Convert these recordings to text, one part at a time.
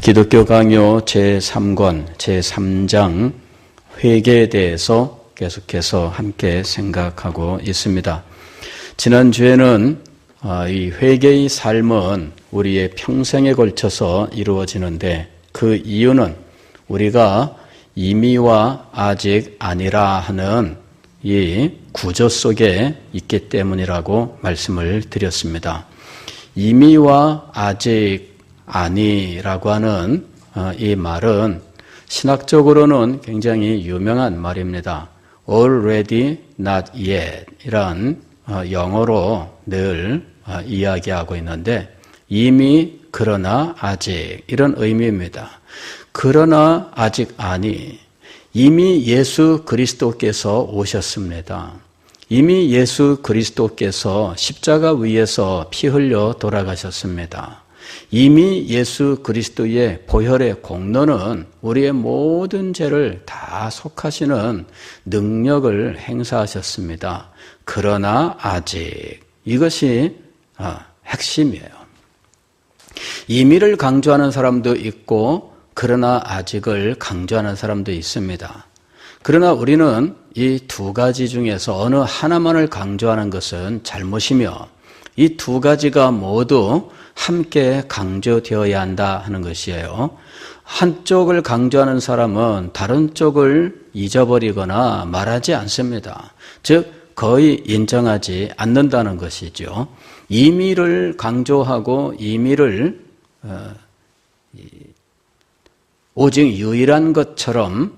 기독교 강요 제3권 제3장 회개에 대해서 계속해서 함께 생각하고 있습니다. 지난주에는 이 회개의 삶은 우리의 평생에 걸쳐서 이루어지는데 그 이유는 우리가 이미와 아직 아니라 하는 이 구조 속에 있기 때문이라고 말씀을 드렸습니다. 이미와 아직 아니라고 하는 이 말은 신학적으로는 굉장히 유명한 말입니다. Already not yet 이란 영어로 늘 이야기하고 있는데 이미 그러나 아직 이런 의미입니다. 그러나 아직 아니 이미 예수 그리스도께서 오셨습니다. 이미 예수 그리스도께서 십자가 위에서 피 흘려 돌아가셨습니다. 이미 예수 그리스도의 보혈의 공로는 우리의 모든 죄를 다 속하시는 능력을 행사하셨습니다. 그러나 아직 이것이 핵심이에요. 이미를 강조하는 사람도 있고 그러나 아직을 강조하는 사람도 있습니다. 그러나 우리는 이 두 가지 중에서 어느 하나만을 강조하는 것은 잘못이며 이 두 가지가 모두 함께 강조되어야 한다 하는 것이에요. 한쪽을 강조하는 사람은 다른 쪽을 잊어버리거나 말하지 않습니다. 즉 거의 인정하지 않는다는 것이죠. 임의를 강조하고 임의를 오직 유일한 것처럼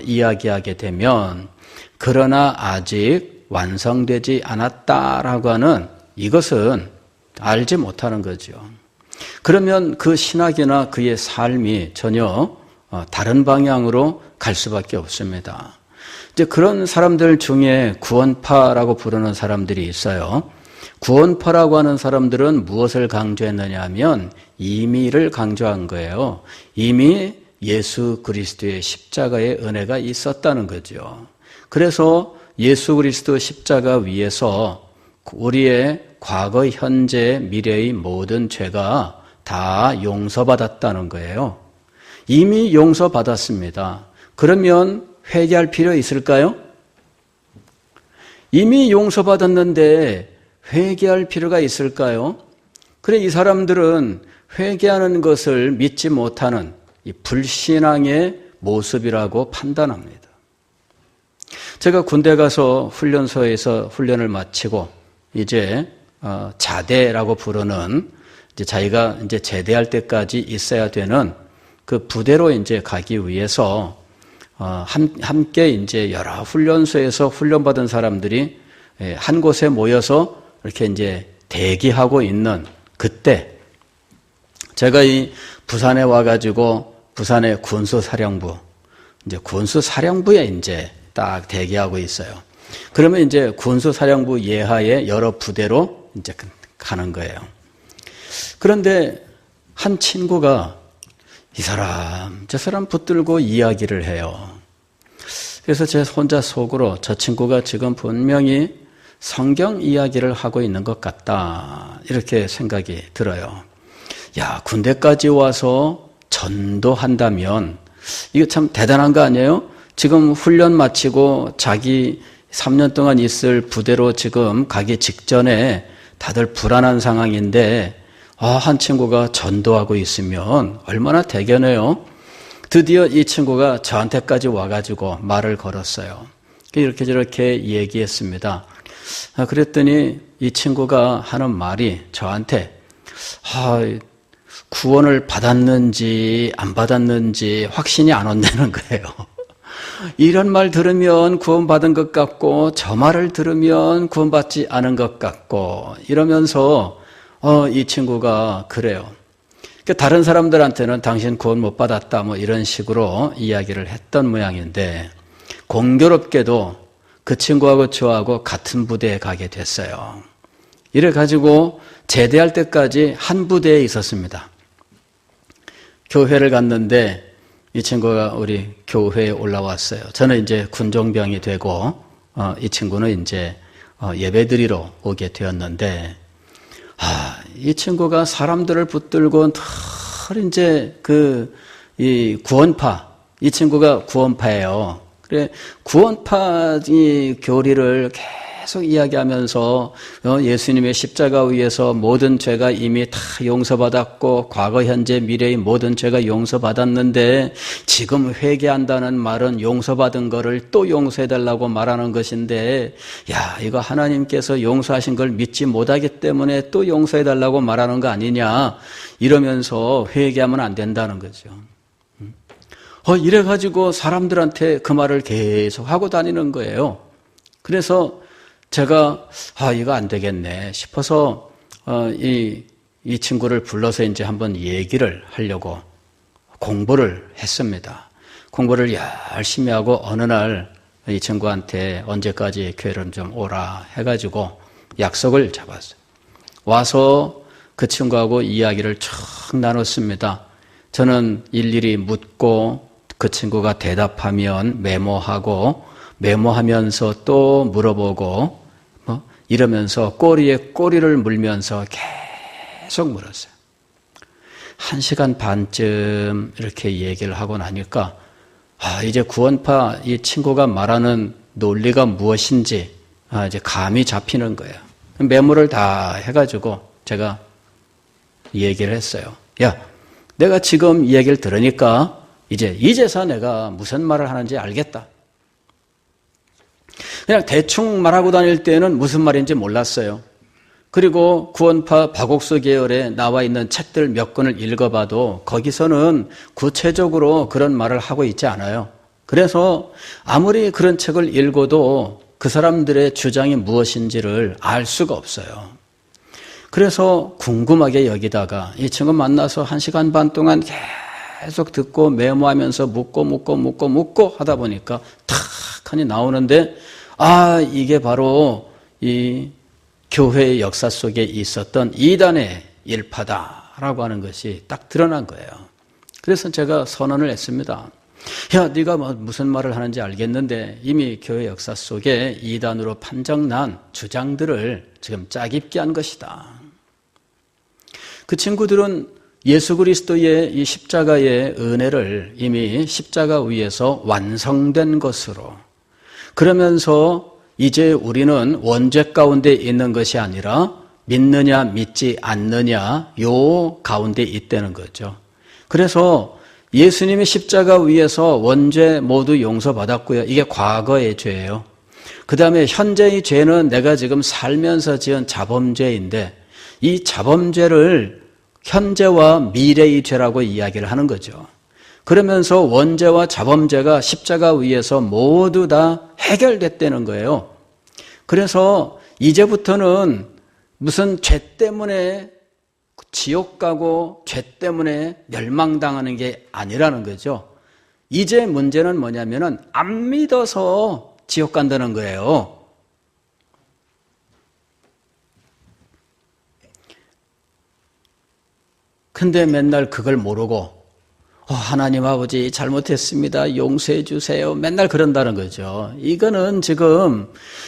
이야기하게 되면 그러나 아직 완성되지 않았다라고 하는 이것은 알지 못하는 거죠. 그러면 그 신학이나 그의 삶이 전혀 다른 방향으로 갈 수밖에 없습니다. 이제 그런 사람들 중에 구원파라고 부르는 사람들이 있어요. 구원파라고 하는 사람들은 무엇을 강조했느냐 하면 이미를 강조한 거예요. 이미 예수 그리스도의 십자가의 은혜가 있었다는 거죠. 그래서 예수 그리스도 십자가 위에서 우리의 과거, 현재, 미래의 모든 죄가 다 용서받았다는 거예요. 이미 용서받았습니다. 그러면 회개할 필요 있을까요? 이미 용서받았는데 회개할 필요가 있을까요? 그래 이 사람들은 회개하는 것을 믿지 못하는 이 불신앙의 모습이라고 판단합니다. 제가 군대 가서 훈련소에서 훈련을 마치고 이제 자대라고 부르는 이제 자기가 이제 제대할 때까지 있어야 되는 그 부대로 이제 가기 위해서 함께 이제 여러 훈련소에서 훈련받은 사람들이 한 곳에 모여서 이렇게 이제 대기하고 있는 그때 제가 이 부산에 와가지고 부산의 군수사령부 이제 군수사령부에 이제 딱 대기하고 있어요. 그러면 이제 군수사령부 예하의 여러 부대로 이제 가는 거예요. 그런데 한 친구가 이 사람, 저 사람 붙들고 이야기를 해요. 그래서 제 혼자 속으로 저 친구가 지금 분명히 성경 이야기를 하고 있는 것 같다. 이렇게 생각이 들어요. 야, 군대까지 와서 전도한다면 이거 참 대단한 거 아니에요? 지금 훈련 마치고 자기 3년 동안 있을 부대로 지금 가기 직전에 다들 불안한 상황인데 한 친구가 전도하고 있으면 얼마나 대견해요. 드디어 이 친구가 저한테까지 와가지고 말을 걸었어요. 이렇게 저렇게 얘기했습니다. 그랬더니 이 친구가 하는 말이 저한테 구원을 받았는지 안 받았는지 확신이 안 온다는 거예요. 이런 말 들으면 구원받은 것 같고 저 말을 들으면 구원받지 않은 것 같고 이러면서 이 친구가 그래요. 그러니까 다른 사람들한테는 당신 구원 못 받았다 뭐 이런 식으로 이야기를 했던 모양인데 공교롭게도 그 친구하고 저하고 같은 부대에 가게 됐어요. 이래 가지고 제대할 때까지 한 부대에 있었습니다. 교회를 갔는데 이 친구가 우리 교회에 올라왔어요. 저는 이제 군종병이 되고 이 친구는 이제 예배드리러 오게 되었는데 이 친구가 사람들을 붙들고 이제 이 구원파, 이 친구가 구원파예요. 그래, 구원파 이 교리를 계속 이야기하면서 예수님의 십자가 위에서 모든 죄가 이미 다 용서받았고 과거, 현재, 미래의 모든 죄가 용서받았는데 지금 회개한다는 말은 용서받은 거를 또 용서해달라고 말하는 것인데 야, 이거 하나님께서 용서하신 걸 믿지 못하기 때문에 또 용서해달라고 말하는 거 아니냐 이러면서 회개하면 안 된다는 거죠. 이래가지고 사람들한테 그 말을 계속 하고 다니는 거예요. 그래서 제가 이거 안 되겠네 싶어서 이 친구를 불러서 이제 한번 얘기를 하려고 공부를 했습니다. 공부를 열심히 하고 어느 날 이 친구한테 언제까지 교회를 좀 오라 해가지고 약속을 잡았어요. 와서 그 친구하고 이야기를 쭉 나눴습니다. 저는 일일이 묻고 그 친구가 대답하면 메모하고 메모하면서 또 물어보고 이러면서 꼬리에 꼬리를 물면서 계속 물었어요. 1시간 반쯤 이렇게 얘기를 하고 나니까 이제 구원파 이 친구가 말하는 논리가 무엇인지 이제 감이 잡히는 거예요. 메모를 다 해가지고 제가 얘기를 했어요. 야, 내가 지금 이 얘기를 들으니까 이제서 내가 무슨 말을 하는지 알겠다. 그냥 대충 말하고 다닐 때는 무슨 말인지 몰랐어요. 그리고 구원파 박옥수 계열에 나와 있는 책들 몇 권을 읽어봐도 거기서는 구체적으로 그런 말을 하고 있지 않아요. 그래서 아무리 그런 책을 읽어도 그 사람들의 주장이 무엇인지를 알 수가 없어요. 그래서 궁금하게 여기다가 이 친구 만나서 1시간 반 동안 계속 듣고 메모하면서 묻고 하다 보니까 탁 하니 나오는데 이게 바로 이 교회의 역사 속에 있었던 이단의 일파다라고 하는 것이 딱 드러난 거예요. 그래서 제가 선언을 했습니다. 야, 네가 무슨 말을 하는지 알겠는데 이미 교회 역사 속에 이단으로 판정난 주장들을 지금 짜깁기 한 것이다. 그 친구들은 예수 그리스도의 이 십자가의 은혜를 이미 십자가 위에서 완성된 것으로 그러면서 이제 우리는 원죄 가운데 있는 것이 아니라 믿느냐 믿지 않느냐 요 가운데 있다는 거죠. 그래서 예수님이 십자가 위에서 원죄 모두 용서받았고요. 이게 과거의 죄예요. 그 다음에 현재의 죄는 내가 지금 살면서 지은 자범죄인데 이 자범죄를 현재와 미래의 죄라고 이야기를 하는 거죠. 그러면서 원죄와 자범죄가 십자가 위에서 모두 다 해결됐다는 거예요. 그래서 이제부터는 무슨 죄 때문에 지옥 가고 죄 때문에 멸망당하는 게 아니라는 거죠. 이제 문제는 뭐냐면은 안 믿어서 지옥 간다는 거예요. 근데 맨날 그걸 모르고 하나님 아버지 잘못했습니다. 용서해 주세요. 맨날 그런다는 거죠. 이거는 지금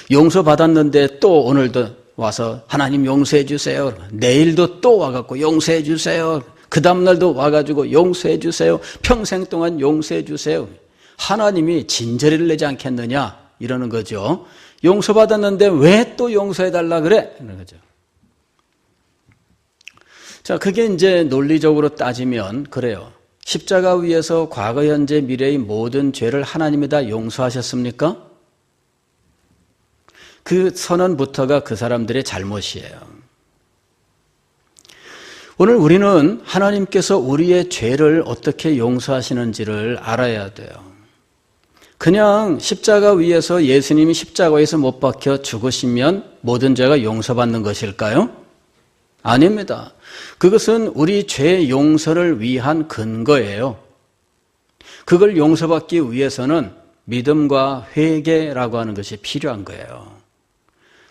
용서받았는데 또 오늘도 와서 하나님 용서해 주세요. 내일도 또 와갖고 용서해 주세요. 그 다음날도 와가지고 용서해 주세요. 평생 동안 용서해 주세요. 하나님이 진저리를 내지 않겠느냐 이러는 거죠. 용서받았는데 왜 또 용서해달라 그래? 이러는 거죠. 자, 그게 이제 논리적으로 따지면 그래요. 십자가 위에서 과거, 현재, 미래의 모든 죄를 하나님이 다 용서하셨습니까? 그 선언부터가 그 사람들의 잘못이에요. 오늘 우리는 하나님께서 우리의 죄를 어떻게 용서하시는지를 알아야 돼요. 그냥 십자가 위에서 예수님이 십자가에서 못 박혀 죽으시면 모든 죄가 용서받는 것일까요? 아닙니다. 그것은 우리 죄 용서를 위한 근거예요. 그걸 용서받기 위해서는 믿음과 회개라고 하는 것이 필요한 거예요.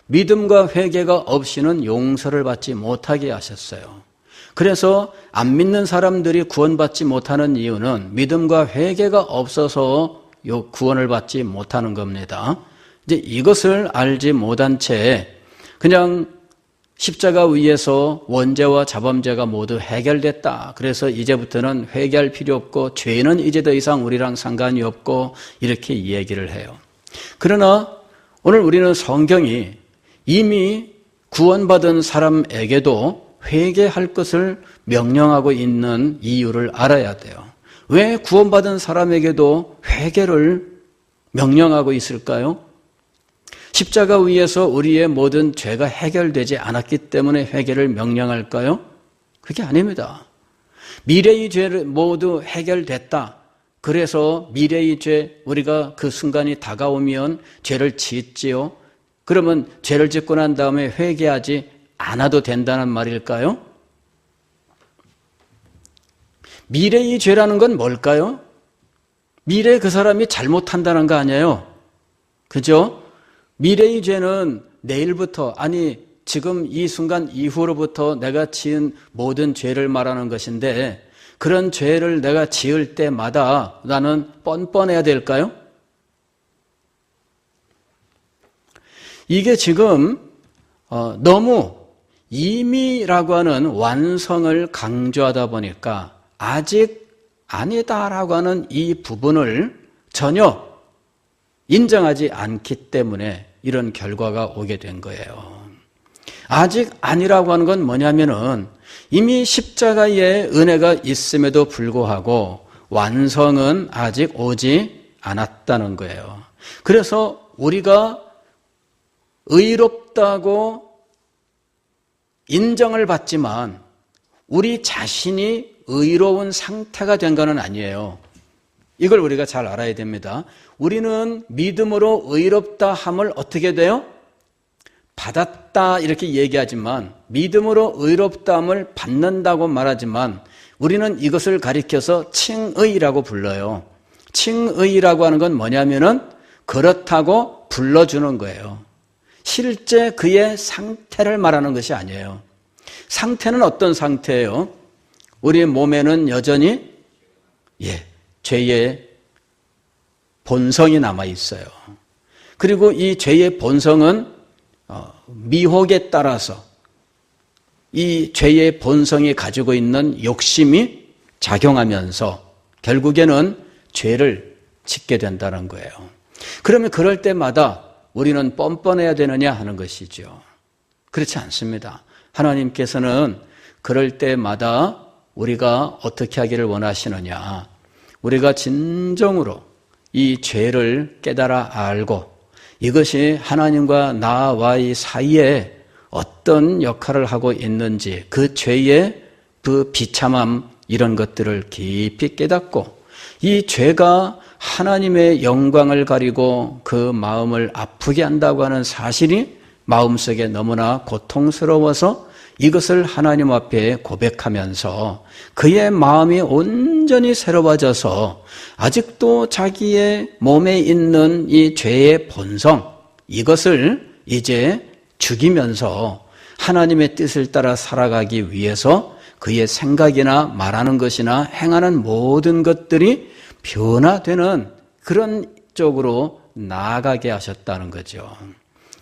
믿음과 회개가 없이는 용서를 받지 못하게 하셨어요. 그래서 안 믿는 사람들이 구원받지 못하는 이유는 믿음과 회개가 없어서 구원을 받지 못하는 겁니다. 이제 이것을 알지 못한 채 그냥 십자가 위에서 원죄와 자범죄가 모두 해결됐다. 그래서 이제부터는 회개할 필요 없고 죄는 이제 더 이상 우리랑 상관이 없고 이렇게 얘기를 해요. 그러나 오늘 우리는 성경이 이미 구원받은 사람에게도 회개할 것을 명령하고 있는 이유를 알아야 돼요. 왜 구원받은 사람에게도 회개를 명령하고 있을까요? 십자가 위에서 우리의 모든 죄가 해결되지 않았기 때문에 회개를 명령할까요? 그게 아닙니다. 미래의 죄를 모두 해결됐다. 그래서 미래의 죄, 우리가 그 순간이 다가오면 죄를 짓지요. 그러면 죄를 짓고 난 다음에 회개하지 않아도 된다는 말일까요? 미래의 죄라는 건 뭘까요? 미래에 그 사람이 잘못한다는 거 아니에요? 그죠? 미래의 죄는 내일부터, 아니 지금 이 순간 이후로부터 내가 지은 모든 죄를 말하는 것인데 그런 죄를 내가 지을 때마다 나는 뻔뻔해야 될까요? 이게 지금 너무 이미라고 하는 완성을 강조하다 보니까 아직 아니다라고 하는 이 부분을 전혀 인정하지 않기 때문에 이런 결과가 오게 된 거예요. 아직 아니라고 하는 건 뭐냐면은 이미 십자가의 은혜가 있음에도 불구하고 완성은 아직 오지 않았다는 거예요. 그래서 우리가 의롭다고 인정을 받지만 우리 자신이 의로운 상태가 된 것은 아니에요. 이걸 우리가 잘 알아야 됩니다. 우리는 믿음으로 의롭다 함을 어떻게 돼요? 받았다 이렇게 얘기하지만 믿음으로 의롭다 함을 받는다고 말하지만 우리는 이것을 가리켜서 칭의라고 불러요. 칭의라고 하는 건 뭐냐면은 그렇다고 불러주는 거예요. 실제 그의 상태를 말하는 것이 아니에요. 상태는 어떤 상태예요? 우리 몸에는 여전히 죄의 본성이 남아 있어요. 그리고 이 죄의 본성은 미혹에 따라서 이 죄의 본성이 가지고 있는 욕심이 작용하면서 결국에는 죄를 짓게 된다는 거예요. 그러면 그럴 때마다 우리는 뻔뻔해야 되느냐 하는 것이죠. 그렇지 않습니다. 하나님께서는 그럴 때마다 우리가 어떻게 하기를 원하시느냐. 우리가 진정으로 이 죄를 깨달아 알고 이것이 하나님과 나와의 사이에 어떤 역할을 하고 있는지 그 죄의 그 비참함 이런 것들을 깊이 깨닫고 이 죄가 하나님의 영광을 가리고 그 마음을 아프게 한다고 하는 사실이 마음속에 너무나 고통스러워서 이것을 하나님 앞에 고백하면서 그의 마음이 온전히 새로워져서 아직도 자기의 몸에 있는 이 죄의 본성 이것을 이제 죽이면서 하나님의 뜻을 따라 살아가기 위해서 그의 생각이나 말하는 것이나 행하는 모든 것들이 변화되는 그런 쪽으로 나아가게 하셨다는 거죠.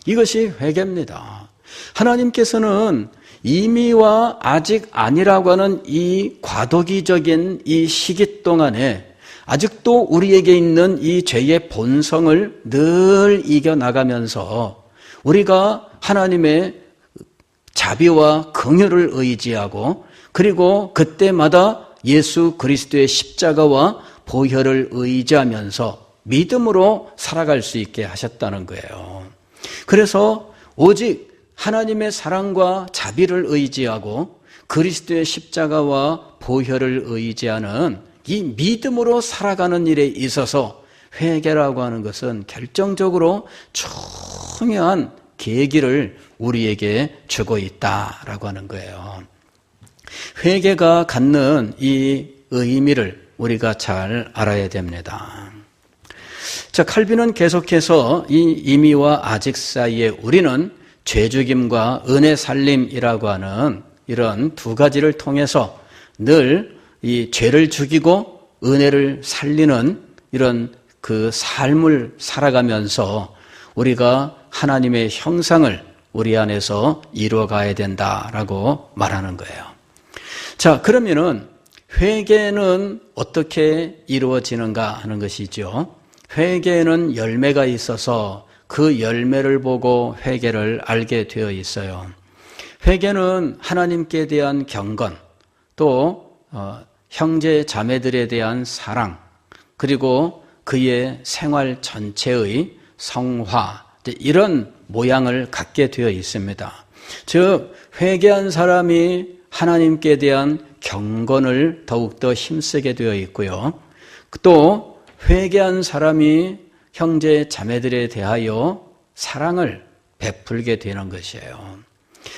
이것이 회개입니다. 하나님께서는 이미와 아직 아니라고 하는 이 과도기적인 이 시기 동안에 아직도 우리에게 있는 이 죄의 본성을 늘 이겨나가면서 우리가 하나님의 자비와 긍휼을 의지하고 그리고 그때마다 예수 그리스도의 십자가와 보혈을 의지하면서 믿음으로 살아갈 수 있게 하셨다는 거예요. 그래서 오직 하나님의 사랑과 자비를 의지하고 그리스도의 십자가와 보혈을 의지하는 이 믿음으로 살아가는 일에 있어서 회개라고 하는 것은 결정적으로 중요한 계기를 우리에게 주고 있다라고 하는 거예요. 회개가 갖는 이 의미를 우리가 잘 알아야 됩니다. 자, 칼빈은 계속해서 이 이미와 아직 사이에 우리는 죄죽임과 은혜 살림이라고 하는 이런 두 가지를 통해서 늘 이 죄를 죽이고 은혜를 살리는 이런 그 삶을 살아가면서 우리가 하나님의 형상을 우리 안에서 이루어가야 된다라고 말하는 거예요. 자, 그러면은 회개는 어떻게 이루어지는가 하는 것이죠. 회개에는 열매가 있어서 그 열매를 보고 회개를 알게 되어 있어요. 회개는 하나님께 대한 경건, 또 형제 자매들에 대한 사랑, 그리고 그의 생활 전체의 성화, 이런 모양을 갖게 되어 있습니다. 즉 회개한 사람이 하나님께 대한 경건을 더욱더 힘쓰게 되어 있고요. 또 회개한 사람이 형제 자매들에 대하여 사랑을 베풀게 되는 것이에요.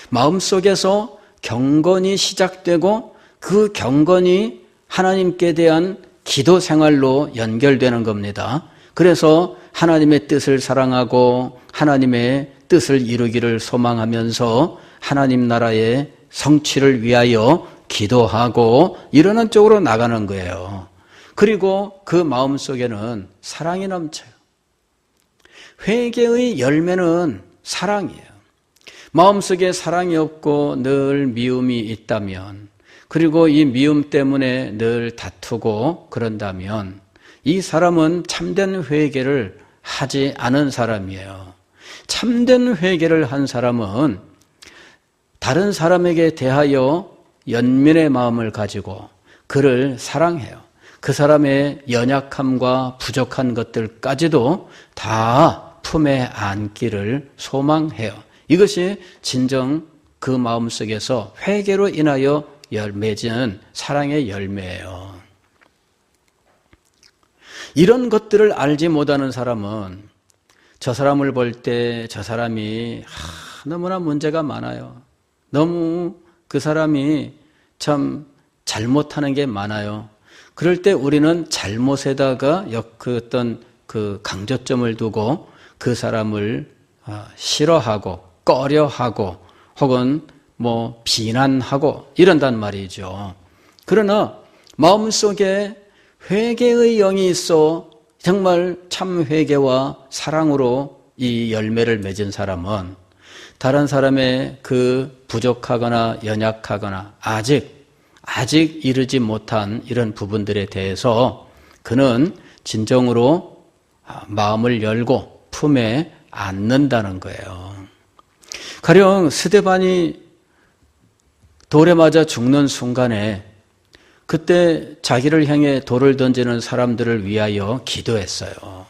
마음속에서 경건이 시작되고 그 경건이 하나님께 대한 기도 생활로 연결되는 겁니다. 그래서 하나님의 뜻을 사랑하고 하나님의 뜻을 이루기를 소망하면서 하나님 나라의 성취를 위하여 기도하고 이러는 쪽으로 나가는 거예요. 그리고 그 마음속에는 사랑이 넘쳐요. 회개의 열매는 사랑이에요. 마음속에 사랑이 없고 늘 미움이 있다면, 그리고 이 미움 때문에 늘 다투고 그런다면 이 사람은 참된 회개를 하지 않은 사람이에요. 참된 회개를 한 사람은 다른 사람에게 대하여 연민의 마음을 가지고 그를 사랑해요. 그 사람의 연약함과 부족한 것들까지도 다 품에 안기를 소망해요. 이것이 진정 그 마음속에서 회개로 인하여 맺은 사랑의 열매예요. 이런 것들을 알지 못하는 사람은 저 사람을 볼 때 저 사람이 너무나 문제가 많아요. 너무 그 사람이 참 잘못하는 게 많아요. 그럴 때 우리는 잘못에다가 어떤 그 강조점을 두고 그 사람을 싫어하고 꺼려하고 혹은 비난하고 이런단 말이죠. 그러나 마음속에 회개의 영이 있어 정말 참 회개와 사랑으로 이 열매를 맺은 사람은 다른 사람의 그 부족하거나 연약하거나 아직 이르지 못한 이런 부분들에 대해서 그는 진정으로 마음을 열고 품에 안는다는 거예요. 가령 스데반이 돌에 맞아 죽는 순간에 그때 자기를 향해 돌을 던지는 사람들을 위하여 기도했어요.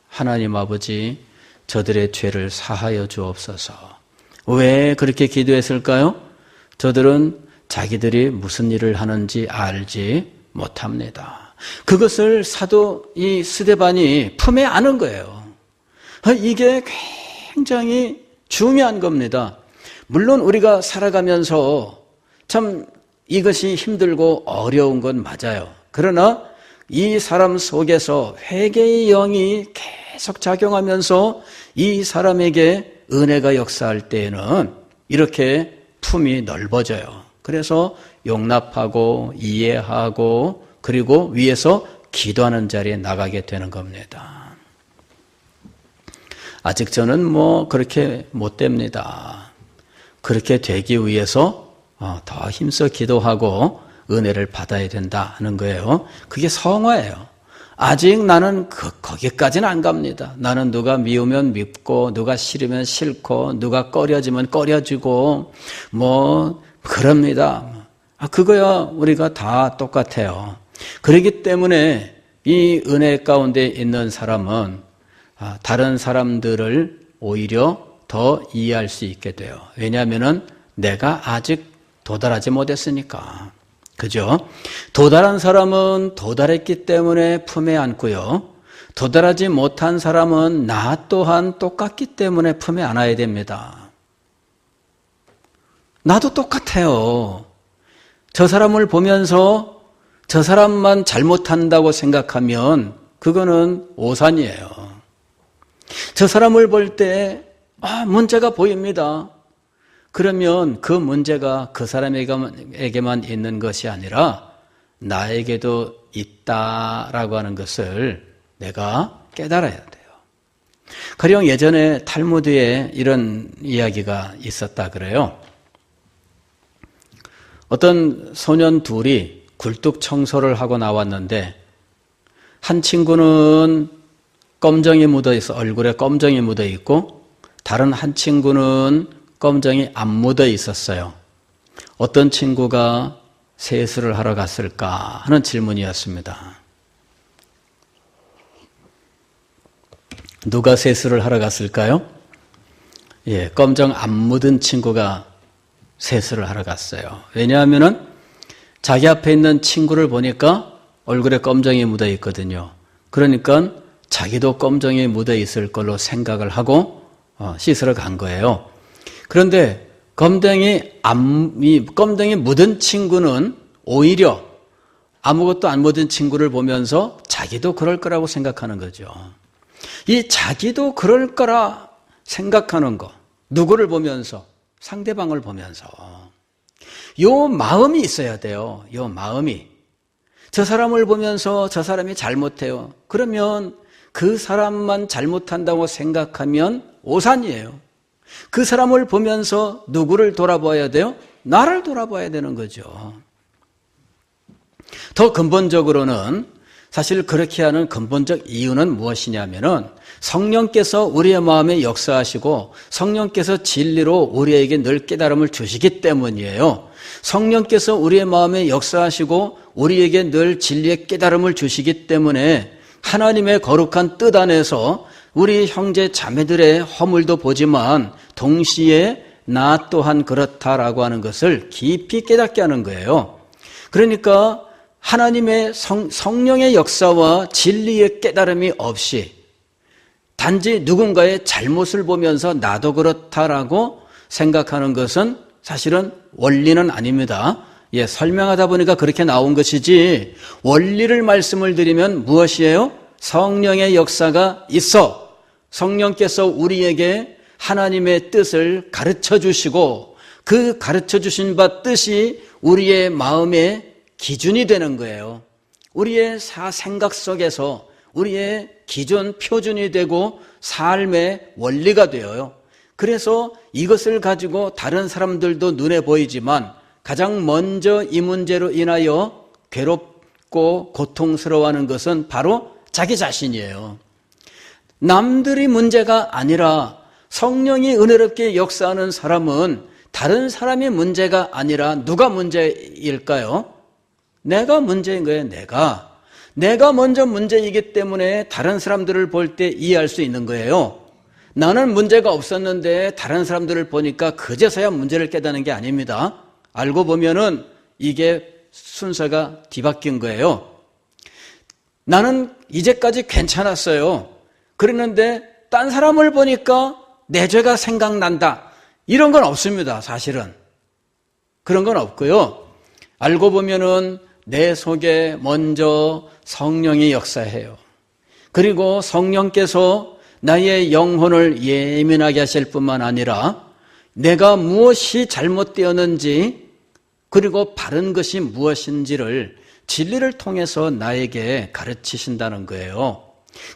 하나님 아버지, 저들의 죄를 사하여 주옵소서. 왜 그렇게 기도했을까요? 저들은 자기들이 무슨 일을 하는지 알지 못합니다. 그것을 사도 이 스데반이 품에 안은 거예요. 이게 굉장히 중요한 겁니다. 물론 우리가 살아가면서 참 이것이 힘들고 어려운 건 맞아요. 그러나 이 사람 속에서 회개의 영이 계속 작용하면서 이 사람에게 은혜가 역사할 때에는 이렇게 품이 넓어져요. 그래서 용납하고 이해하고 그리고 위에서 기도하는 자리에 나가게 되는 겁니다. 아직 저는 그렇게 못 됩니다. 그렇게 되기 위해서 더 힘써 기도하고 은혜를 받아야 된다 하는 거예요. 그게 성화예요. 아직 나는 거기까지는 안 갑니다. 나는 누가 미우면 밉고 누가 싫으면 싫고 누가 꺼려지면 꺼려지고 그럽니다. 그거야 우리가 다 똑같아요. 그렇기 때문에 이 은혜 가운데 있는 사람은 다른 사람들을 오히려 더 이해할 수 있게 돼요. 왜냐하면 내가 아직 도달하지 못했으니까. 그죠? 도달한 사람은 도달했기 때문에 품에 안고요. 도달하지 못한 사람은 나 또한 똑같기 때문에 품에 안아야 됩니다. 나도 똑같아요. 저 사람을 보면서 저 사람만 잘못한다고 생각하면 그거는 오산이에요. 저 사람을 볼 때 문제가 보입니다. 그러면 그 문제가 그 사람에게만 있는 것이 아니라 나에게도 있다라고 하는 것을 내가 깨달아야 돼요. 가령 예전에 탈무드에 이런 이야기가 있었다 그래요. 어떤 소년 둘이 굴뚝 청소를 하고 나왔는데 한 친구는 검정이 묻어 있어 얼굴에 검정이 묻어 있고 다른 한 친구는 검정이 안 묻어 있었어요. 어떤 친구가 세수를 하러 갔을까 하는 질문이었습니다. 누가 세수를 하러 갔을까요? 예, 검정 안 묻은 친구가 세수를 하러 갔어요. 왜냐하면은 자기 앞에 있는 친구를 보니까 얼굴에 검정이 묻어 있거든요. 그러니까 자기도 검정이 묻어 있을 걸로 생각을 하고 씻으러 간 거예요. 그런데 검정이 묻은 친구는 오히려 아무것도 안 묻은 친구를 보면서 자기도 그럴 거라고 생각하는 거죠. 이 자기도 그럴 거라 생각하는 거, 누구를 보면서? 상대방을 보면서. 요 마음이 있어야 돼요. 요 마음이. 저 사람을 보면서 저 사람이 잘못해요. 그러면 그 사람만 잘못한다고 생각하면 오산이에요. 그 사람을 보면서 누구를 돌아봐야 돼요? 나를 돌아봐야 되는 거죠. 더 근본적으로는 사실 그렇게 하는 근본적 이유는 무엇이냐면은 성령께서 우리의 마음에 역사하시고 성령께서 진리로 우리에게 늘 깨달음을 주시기 때문이에요. 성령께서 우리의 마음에 역사하시고 우리에게 늘 진리의 깨달음을 주시기 때문에 하나님의 거룩한 뜻 안에서 우리 형제 자매들의 허물도 보지만 동시에 나 또한 그렇다라고 하는 것을 깊이 깨닫게 하는 거예요. 그러니까 하나님의 성령의 역사와 진리의 깨달음이 없이 단지 누군가의 잘못을 보면서 나도 그렇다라고 생각하는 것은 사실은 원리는 아닙니다. 예, 설명하다 보니까 그렇게 나온 것이지 원리를 말씀을 드리면 무엇이에요? 성령의 역사가 있어 성령께서 우리에게 하나님의 뜻을 가르쳐 주시고 그 가르쳐 주신 바 뜻이 우리의 마음의 기준이 되는 거예요. 우리의 생각 속에서 우리의 기준, 표준이 되고 삶의 원리가 되어요. 그래서 이것을 가지고 다른 사람들도 눈에 보이지만 가장 먼저 이 문제로 인하여 괴롭고 고통스러워하는 것은 바로 자기 자신이에요. 남들이 문제가 아니라 성령이 은혜롭게 역사하는 사람은 다른 사람이 문제가 아니라 누가 문제일까요? 내가 문제인 거예요. 내가 먼저 문제이기 때문에 다른 사람들을 볼 때 이해할 수 있는 거예요. 나는 문제가 없었는데 다른 사람들을 보니까 그제서야 문제를 깨닫는 게 아닙니다. 알고 보면은 이게 순서가 뒤바뀐 거예요. 나는 이제까지 괜찮았어요. 그랬는데 딴 사람을 보니까 내 죄가 생각난다. 이런 건 없습니다. 사실은. 그런 건 없고요. 알고 보면은 내 속에 먼저 성령이 역사해요. 그리고 성령께서 나의 영혼을 예민하게 하실 뿐만 아니라 내가 무엇이 잘못되었는지 그리고 바른 것이 무엇인지를 진리를 통해서 나에게 가르치신다는 거예요.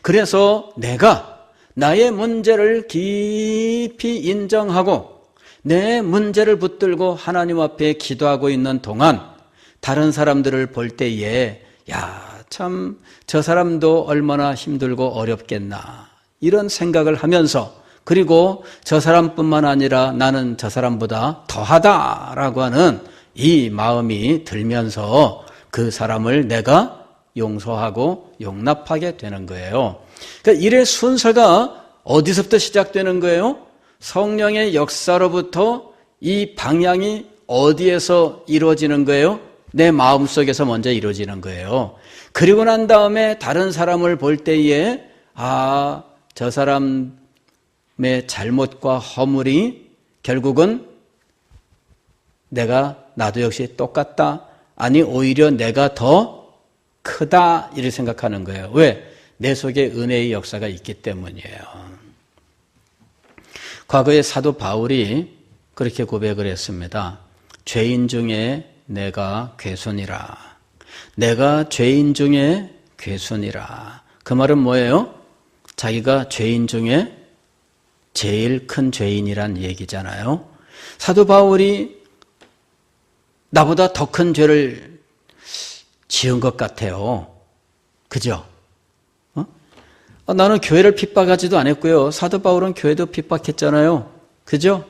그래서 내가 나의 문제를 깊이 인정하고 내 문제를 붙들고 하나님 앞에 기도하고 있는 동안 다른 사람들을 볼 때에 참 저 사람도 얼마나 힘들고 어렵겠나 이런 생각을 하면서 그리고 저 사람뿐만 아니라 나는 저 사람보다 더하다라고 하는 이 마음이 들면서 그 사람을 내가 용서하고 용납하게 되는 거예요. 그러니까 일의 순서가 어디서부터 시작되는 거예요? 성령의 역사로부터 이 방향이 어디에서 이루어지는 거예요? 내 마음속에서 먼저 이루어지는 거예요. 그리고 난 다음에 다른 사람을 볼 때에 저 사람의 잘못과 허물이 결국은 나도 역시 똑같다. 아니 오히려 내가 더 크다 이렇게 생각하는 거예요. 왜? 내 속에 은혜의 역사가 있기 때문이에요. 과거에 사도 바울이 그렇게 고백을 했습니다. 죄인 중에 내가 괴순이라. 내가 죄인 중에 괴순이라. 그 말은 뭐예요? 자기가 죄인 중에 제일 큰 죄인이란 얘기잖아요. 사도 바울이 나보다 더 큰 죄를 지은 것 같아요. 그죠? 나는 교회를 핍박하지도 않았고요. 사도 바울은 교회도 핍박했잖아요. 그죠?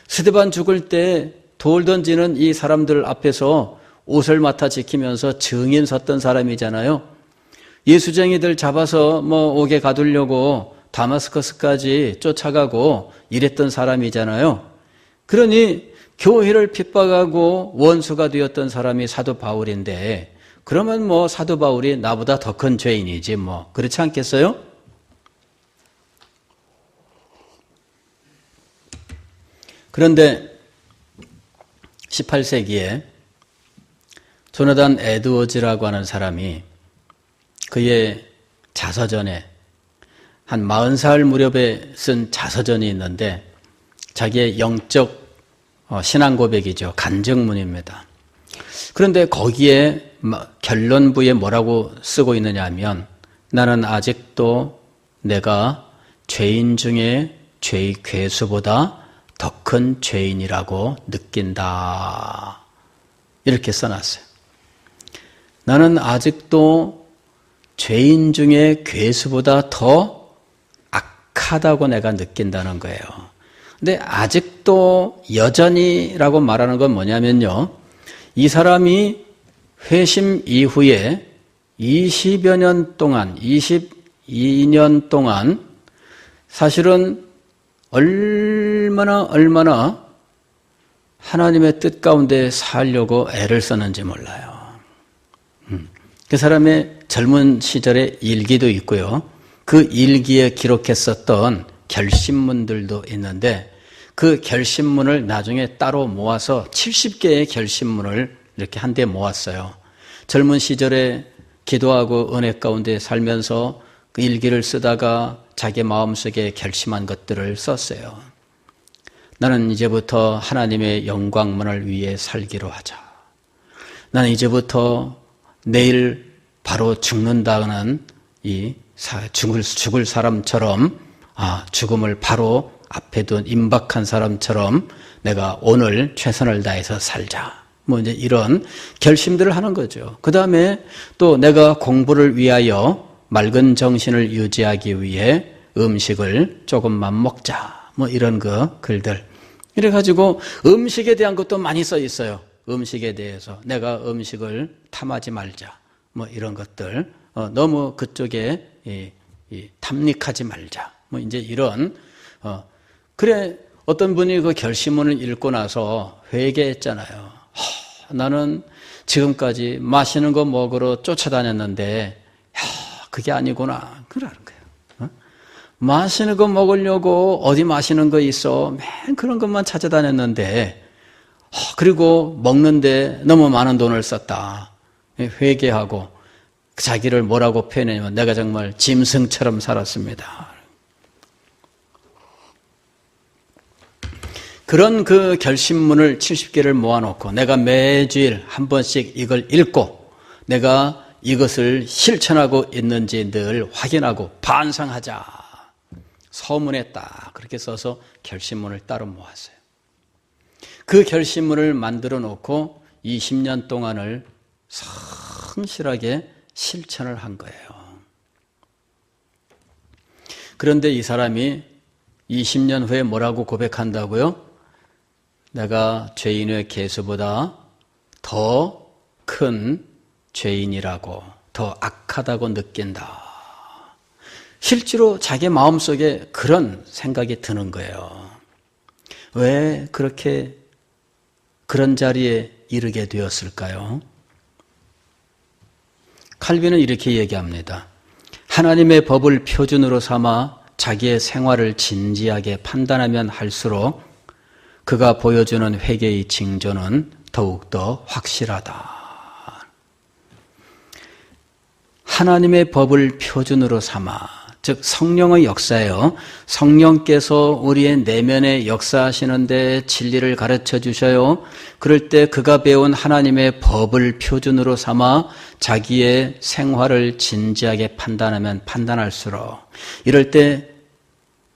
스데반 죽을 때 돌 던지는 이 사람들 앞에서 옷을 맡아 지키면서 증인 섰던 사람이잖아요. 예수쟁이들 잡아서 옥에 가두려고 다마스커스까지 쫓아가고 이랬던 사람이잖아요. 그러니 교회를 핍박하고 원수가 되었던 사람이 사도 바울인데 그러면 사도 바울이 나보다 더 큰 죄인이지 그렇지 않겠어요? 그런데 18세기에 조나단 에드워즈라고 하는 사람이 그의 자서전에 한 40살 무렵에 쓴 자서전이 있는데 자기의 영적 신앙 고백이죠. 간증문입니다. 그런데 거기에 결론부에 뭐라고 쓰고 있느냐 하면 나는 아직도 내가 죄인 중에 죄의 괴수보다 더 큰 죄인이라고 느낀다. 이렇게 써놨어요. 나는 아직도 죄인 중에 괴수보다 더 악하다고 내가 느낀다는 거예요. 근데 아직도 여전히라고 말하는 건 뭐냐면요. 이 사람이 회심 이후에 20여 년 동안, 22년 동안 사실은 얼마나 하나님의 뜻 가운데 살려고 애를 썼는지 몰라요. 그 사람의 젊은 시절의 일기도 있고요. 그 일기에 기록했었던 결심문들도 있는데 그 결심문을 나중에 따로 모아서 70개의 결심문을 이렇게 한데 모았어요. 젊은 시절에 기도하고 은혜 가운데 살면서 그 일기를 쓰다가 자기 마음속에 결심한 것들을 썼어요. 나는 이제부터 하나님의 영광만을 위해 살기로 하자. 나는 이제부터 내일 바로 죽는다는 이 죽을 사람처럼 죽음을 바로 앞에 둔 임박한 사람처럼 내가 오늘 최선을 다해서 살자. 이제 이런 결심들을 하는 거죠. 그 다음에 또 내가 공부를 위하여 맑은 정신을 유지하기 위해 음식을 조금만 먹자. 이런 글들. 이래가지고 음식에 대한 것도 많이 써 있어요. 음식에 대해서. 내가 음식을 탐하지 말자. 이런 것들. 너무 그쪽에 탐닉하지 말자. 이제 이런, 그래, 어떤 분이 그 결심문을 읽고 나서 회개했잖아요. 나는 지금까지 맛있는 거 먹으러 쫓아다녔는데, 그게 아니구나. 그러는 거예요. 맛있는 거 먹으려고 어디 맛있는 거 있어. 맨 그런 것만 찾아다녔는데, 그리고 먹는데 너무 많은 돈을 썼다. 회개하고 자기를 뭐라고 표현하냐면 내가 정말 짐승처럼 살았습니다. 그런 그 결심문을 70개를 모아놓고 내가 매주일 한 번씩 이걸 읽고 내가 이것을 실천하고 있는지 늘 확인하고 반성하자. 서문에 딱 그렇게 써서 결심문을 따로 모았어요. 그 결심문을 만들어 놓고 20년 동안을 성실하게 실천을 한 거예요. 그런데 이 사람이 20년 후에 뭐라고 고백한다고요? 내가 죄인의 괴수보다 더 큰 죄인이라고, 더 악하다고 느낀다. 실제로 자기 마음속에 그런 생각이 드는 거예요. 왜 그렇게 그런 자리에 이르게 되었을까요? 칼빈은 이렇게 얘기합니다. 하나님의 법을 표준으로 삼아 자기의 생활을 진지하게 판단하면 할수록 그가 보여주는 회개의 징조는 더욱더 확실하다. 하나님의 법을 표준으로 삼아 즉 성령의 역사예요. 성령께서 우리의 내면에 역사하시는데 진리를 가르쳐 주셔요. 그럴 때 그가 배운 하나님의 법을 표준으로 삼아 자기의 생활을 진지하게 판단하면 판단할수록, 이럴 때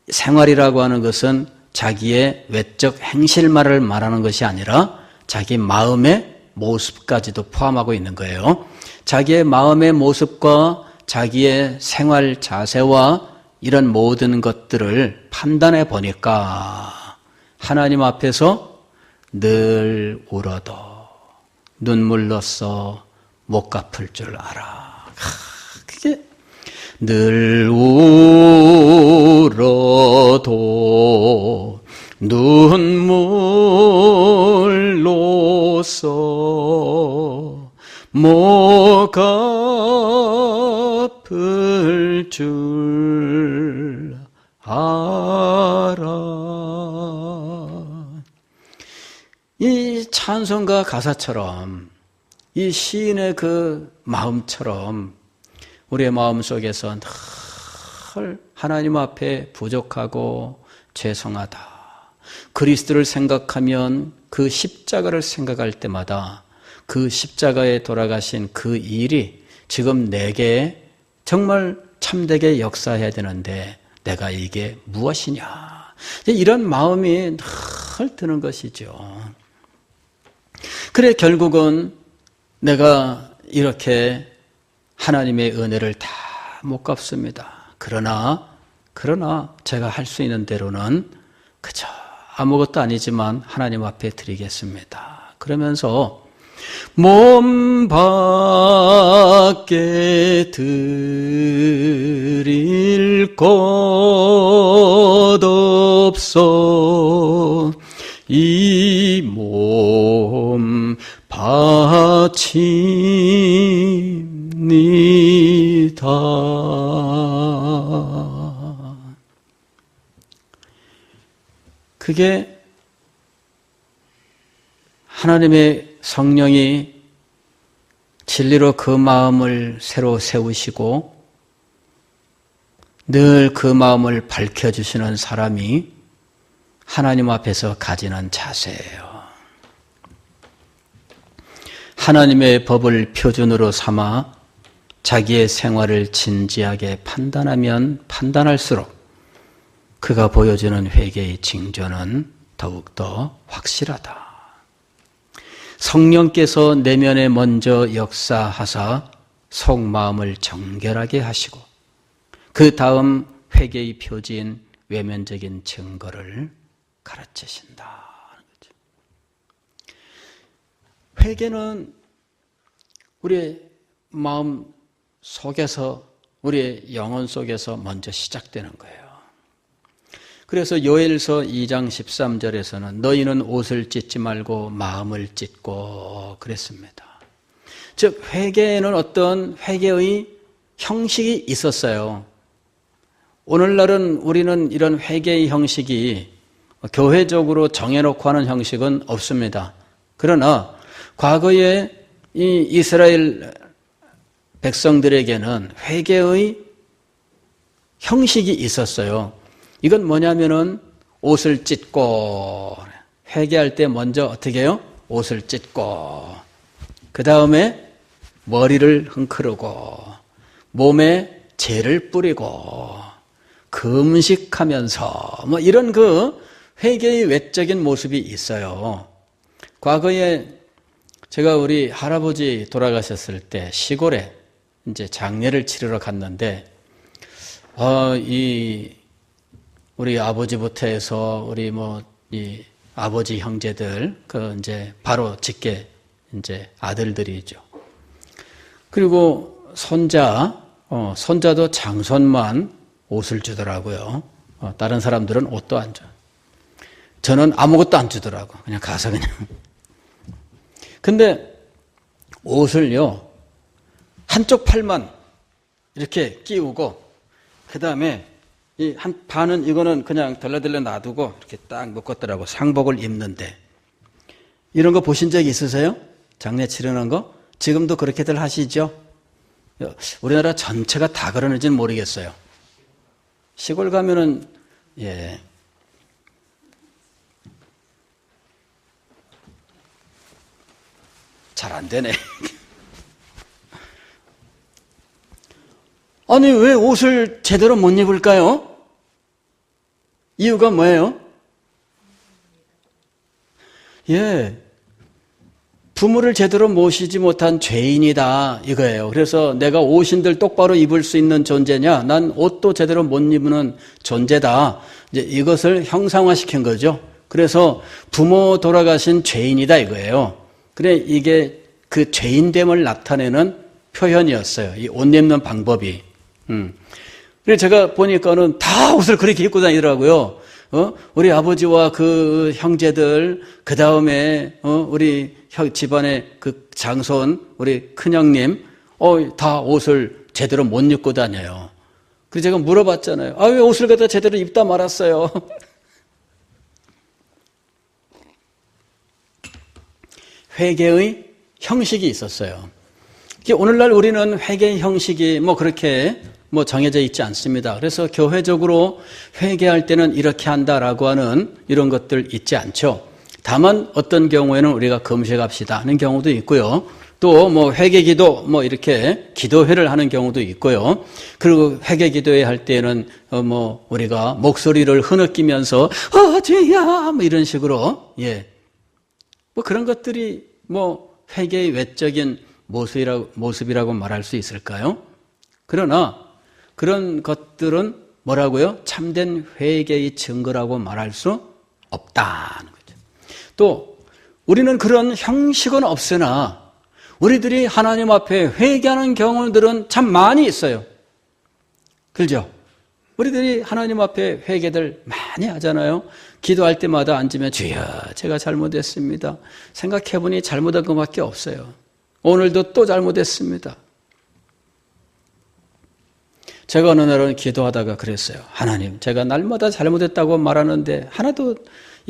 생활이라고 하는 것은 자기의 외적 행실만을 말하는 것이 아니라 자기 마음의 모습까지도 포함하고 있는 거예요. 자기의 마음의 모습과 자기의 생활 자세와 이런 모든 것들을 판단해 보니까 하나님 앞에서 늘 울어도 눈물로써 못 갚을 줄 알아. 그게 늘 울어도 눈물로써 못 갚을 줄 알아. 이 찬송가 가사처럼, 이 시인의 그 마음처럼 우리의 마음 속에서 늘 하나님 앞에 부족하고 죄송하다, 그리스도를 생각하면 그 십자가를 생각할 때마다 그 십자가에 돌아가신 그 일이 지금 내게 정말 참되게 역사해야 되는데 내가 이게 무엇이냐, 이런 마음이 늘 드는 것이죠. 그래 결국은 내가 이렇게 하나님의 은혜를 다 못 갚습니다. 그러나 제가 할 수 있는 대로는 그저 아무것도 아니지만 하나님 앞에 드리겠습니다. 그러면서 몸 밖에 드릴 것 없어 이 몸 바칩니다. 그게 하나님의 성령이 진리로 그 마음을 새로 세우시고 늘 그 마음을 밝혀주시는 사람이 하나님 앞에서 가지는 자세예요. 하나님의 법을 표준으로 삼아 자기의 생활을 진지하게 판단하면 판단할수록 그가 보여주는 회개의 징조는 더욱더 확실하다. 성령께서 내면에 먼저 역사하사 속마음을 정결하게 하시고 그 다음 회개의 표지인 외면적인 증거를 가르치신다. 회개는 우리의 마음 속에서, 우리의 영혼 속에서 먼저 시작되는 거예요. 그래서 요엘서 2장 13절에서는 너희는 옷을 찢지 말고 마음을 찢고 그랬습니다. 즉 회개에는 어떤 회개의 형식이 있었어요. 오늘날은 우리는 이런 회개의 형식이 교회적으로 정해놓고 하는 형식은 없습니다. 그러나 과거에 이 이스라엘 백성들에게는 회개의 형식이 있었어요. 이건 뭐냐면은 옷을 찢고, 회개할 때 먼저 어떻게 해요? 옷을 찢고, 그 다음에 머리를 흔크르고, 몸에 재를 뿌리고, 금식하면서, 뭐 이런 그 회개의 외적인 모습이 있어요. 과거에 제가 우리 할아버지 돌아가셨을 때 시골에 이제 장례를 치르러 갔는데, 우리 아버지부터 해서 우리 이 아버지 형제들, 이제 바로 직계 이제 아들들이죠. 그리고 손자도 장손만 옷을 주더라고요. 다른 사람들은 옷도 안 줘. 저는 아무것도 안 주더라고. 그냥 가서 그냥. 근데 옷을요, 한쪽 팔만 이렇게 끼우고, 그 다음에 이 한 반은 이거는 그냥 덜레덜레 놔두고 이렇게 딱 묶었더라고. 상복을 입는데. 이런 거 보신 적 있으세요? 장례 치르는 거? 지금도 그렇게들 하시죠? 우리나라 전체가 다 그러는지는 모르겠어요. 시골 가면은 잘 안 되네. 아니 왜 옷을 제대로 못 입을까요? 이유가 뭐예요? 부모를 제대로 모시지 못한 죄인이다 이거예요. 그래서 내가 옷인들 똑바로 입을 수 있는 존재냐? 난 옷도 제대로 못 입는 존재다. 이제 이것을 형상화시킨 거죠. 그래서 부모 돌아가신 죄인이다 이거예요. 그래 이게 그 죄인됨을 나타내는 표현이었어요. 이 옷 입는 방법이. 그래서 제가 보니까는 다 옷을 그렇게 입고 다니더라고요. 우리 아버지와 그 형제들, 그 다음에, 우리 집안의 그 장손, 우리 큰형님, 다 옷을 제대로 못 입고 다녀요. 그래서 제가 물어봤잖아요. 왜 옷을 갖다 제대로 입다 말았어요? 회개의 형식이 있었어요. 오늘날 우리는 회개의 형식이 그렇게 정해져 있지 않습니다. 그래서 교회적으로 회개할 때는 이렇게 한다라고 하는 이런 것들 있지 않죠. 다만 어떤 경우에는 우리가 금식합시다 하는 경우도 있고요. 또 회개기도 이렇게 기도회를 하는 경우도 있고요. 그리고 회개기도회 할 때는 우리가 목소리를 흐느끼면서 주야 이런 식으로 그런 것들이 회개의 외적인 모습이라고 말할 수 있을까요? 그러나 그런 것들은 뭐라고요? 참된 회개의 증거라고 말할 수 없다는 거죠. 또 우리는 그런 형식은 없으나 우리들이 하나님 앞에 회개하는 경우들은 참 많이 있어요. 그렇죠? 우리들이 하나님 앞에 회개들 많이 하잖아요. 기도할 때마다 앉으면 주여 제가 잘못했습니다. 생각해보니 잘못한 것밖에 없어요. 오늘도 또 잘못했습니다. 제가 어느 날은 기도하다가 그랬어요. 하나님, 제가 날마다 잘못했다고 말하는데 하나도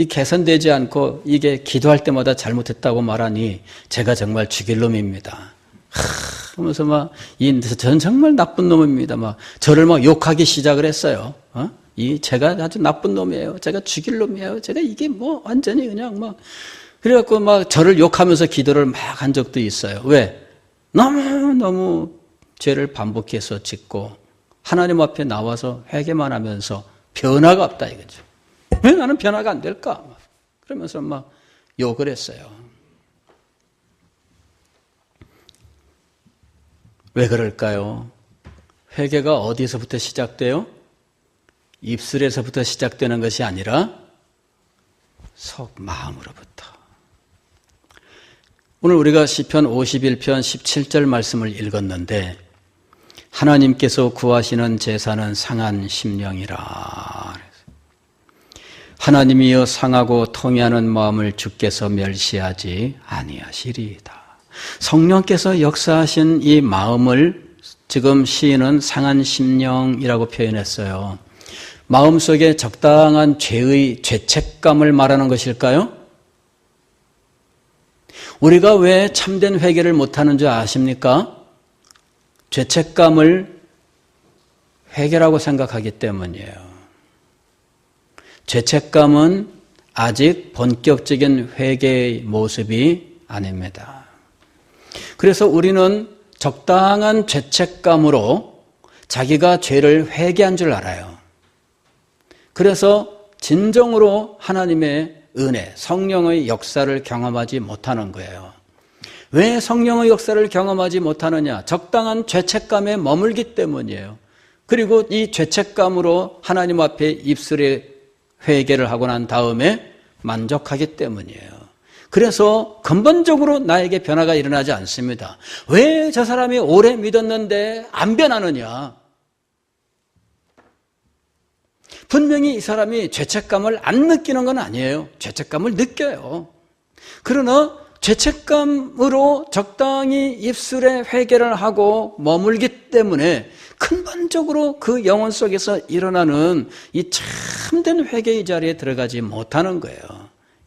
개선되지 않고 이게 기도할 때마다 잘못했다고 말하니 제가 정말 죽일 놈입니다. 하면서 저는 정말 나쁜 놈입니다. 저를 욕하기 시작을 했어요. 제가 아주 나쁜 놈이에요. 제가 죽일 놈이에요. 제가 이게 완전히 그냥 그래갖고 저를 욕하면서 기도를 한 적도 있어요. 왜? 너무 죄를 반복해서 짓고 하나님 앞에 나와서 회개만 하면서 변화가 없다 이거죠. 왜 나는 변화가 안 될까? 그러면서 욕을 했어요. 왜 그럴까요? 회개가 어디서부터 시작돼요? 입술에서부터 시작되는 것이 아니라 속 마음으로부터. 오늘 우리가 시편 51편 17절 말씀을 읽었는데 하나님께서 구하시는 제사는 상한 심령이라. 하나님이여 상하고 통해하는 마음을 주께서 멸시하지 아니하시리이다. 성령께서 역사하신 이 마음을 지금 시인은 상한 심령이라고 표현했어요. 마음속에 적당한 죄의 죄책감을 말하는 것일까요? 우리가 왜 참된 회개를 못하는 줄 아십니까? 죄책감을 회개라고 생각하기 때문이에요. 죄책감은 아직 본격적인 회개의 모습이 아닙니다. 그래서 우리는 적당한 죄책감으로 자기가 죄를 회개한 줄 알아요. 그래서 진정으로 하나님의 은혜, 성령의 역사를 경험하지 못하는 거예요. 왜 성령의 역사를 경험하지 못하느냐? 적당한 죄책감에 머물기 때문이에요. 그리고 이 죄책감으로 하나님 앞에 입술에 회개를 하고 난 다음에 만족하기 때문이에요. 그래서 근본적으로 나에게 변화가 일어나지 않습니다. 왜 저 사람이 오래 믿었는데 안 변하느냐? 분명히 이 사람이 죄책감을 안 느끼는 건 아니에요. 죄책감을 느껴요. 그러나 죄책감으로 적당히 입술에 회개를 하고 머물기 때문에 근본적으로 그 영혼 속에서 일어나는 이 참된 회개의 자리에 들어가지 못하는 거예요.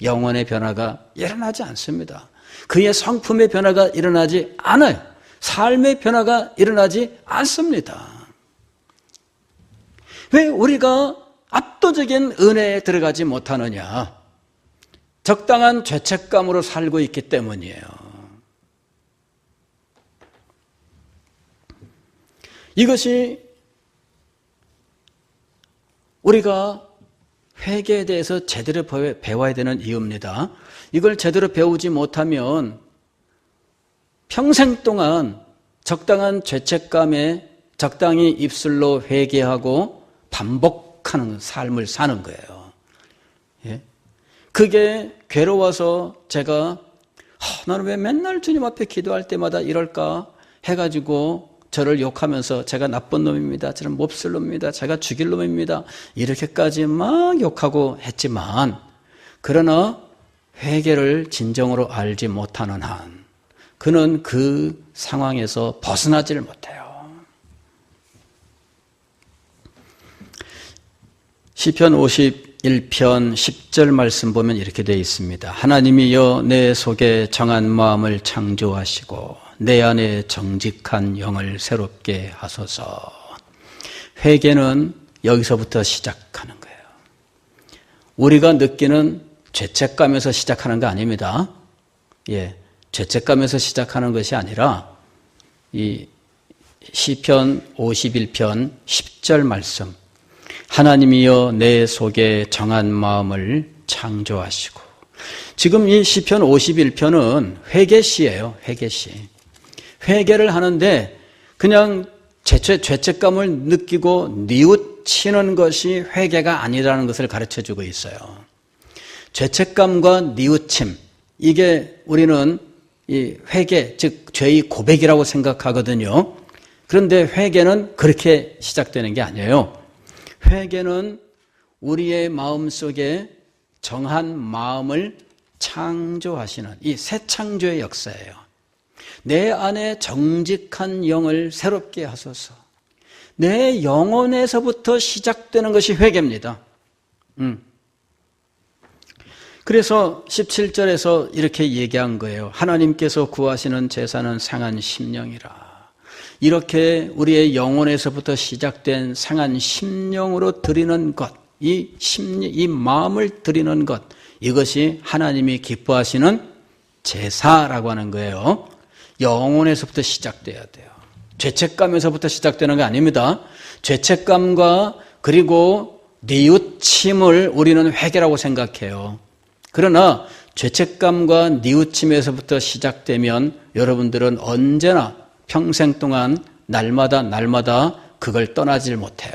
영혼의 변화가 일어나지 않습니다. 그의 성품의 변화가 일어나지 않아요. 삶의 변화가 일어나지 않습니다. 왜 우리가 압도적인 은혜에 들어가지 못하느냐? 적당한 죄책감으로 살고 있기 때문이에요. 이것이 우리가 회개에 대해서 제대로 배워야 되는 이유입니다. 이걸 제대로 배우지 못하면 평생 동안 적당한 죄책감에 적당히 입술로 회개하고 반복하는 삶을 사는 거예요. 예? 그게 괴로워서 제가 나는 왜 맨날 주님 앞에 기도할 때마다 이럴까 해가지고 저를 욕하면서 제가 나쁜 놈입니다. 저는 몹쓸 놈입니다. 제가 죽일 놈입니다. 이렇게까지 막 욕하고 했지만 그러나 회개를 진정으로 알지 못하는 한 그는 그 상황에서 벗어나지를 못해요. 시편 51편 10절 말씀 보면 이렇게 되어 있습니다. 하나님이여 내 속에 정한 마음을 창조하시고 내 안에 정직한 영을 새롭게 하소서. 회개는 여기서부터 시작하는 거예요. 우리가 느끼는 죄책감에서 시작하는 거 아닙니다. 예, 죄책감에서 시작하는 것이 아니라 이 시편 51편 10절 말씀. 하나님이여 내 속에 정한 마음을 창조하시고. 지금 이 시편 51편은 회개시예요. 회개시. 회개를 하는데 그냥 죄책감을 느끼고 뉘우치는 것이 회개가 아니라는 것을 가르쳐주고 있어요. 죄책감과 뉘우침, 이게 우리는 이 회개, 즉 죄의 고백이라고 생각하거든요. 그런데 회개는 그렇게 시작되는 게 아니에요. 회개는 우리의 마음속에 정한 마음을 창조하시는 이 새 창조의 역사예요. 내 안에 정직한 영을 새롭게 하소서. 내 영혼에서부터 시작되는 것이 회개입니다. 그래서 17절에서 이렇게 얘기한 거예요. 하나님께서 구하시는 제사는 상한 심령이라. 이렇게 우리의 영혼에서부터 시작된 상한 심령으로 드리는 것, 이 마음을 드리는 것, 이것이 하나님이 기뻐하시는 제사라고 하는 거예요. 영혼에서부터 시작돼야 돼요. 죄책감에서부터 시작되는 게 아닙니다. 죄책감과 그리고 뉘우침을 우리는 회개라고 생각해요. 그러나 죄책감과 뉘우침에서부터 시작되면 여러분들은 언제나 평생 동안 날마다 그걸 떠나질 못해요.